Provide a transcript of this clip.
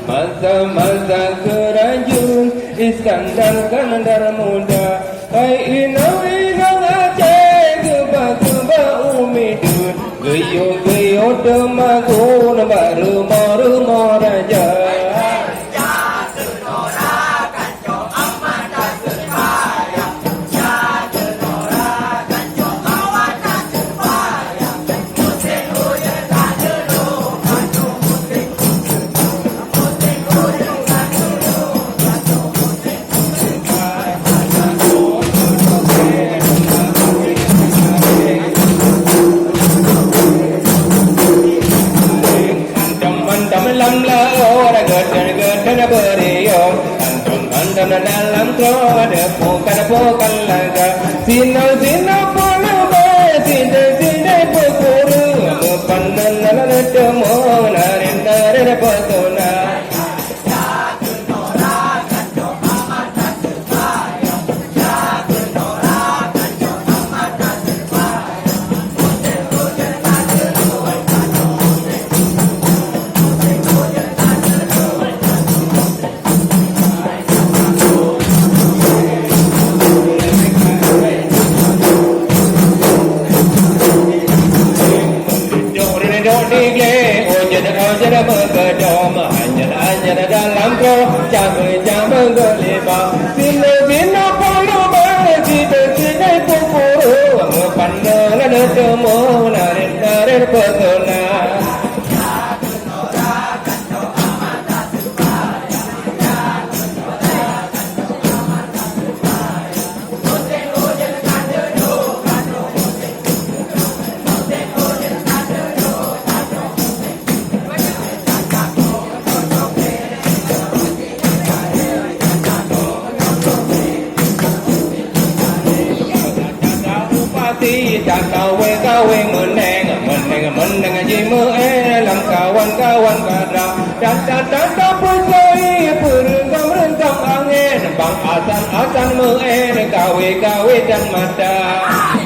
Masa-masa kerajaan Iskandar Kandar muda Inau-inau Aceh Geba-geba umidun Geyo-geyo temagun Baru-baru raja dalam kau ada pokan laga sinau polo sinde pokoro pandan temo narin potona Ojada berkedom Anjana dalam kau Jangan bergelibah Sina polo Sina pukuru Pandangan temu Narin petona Chặt kawe mình đang gì mơ làm kawan cả ra pun kam angen bang asan mơ kawe dan mata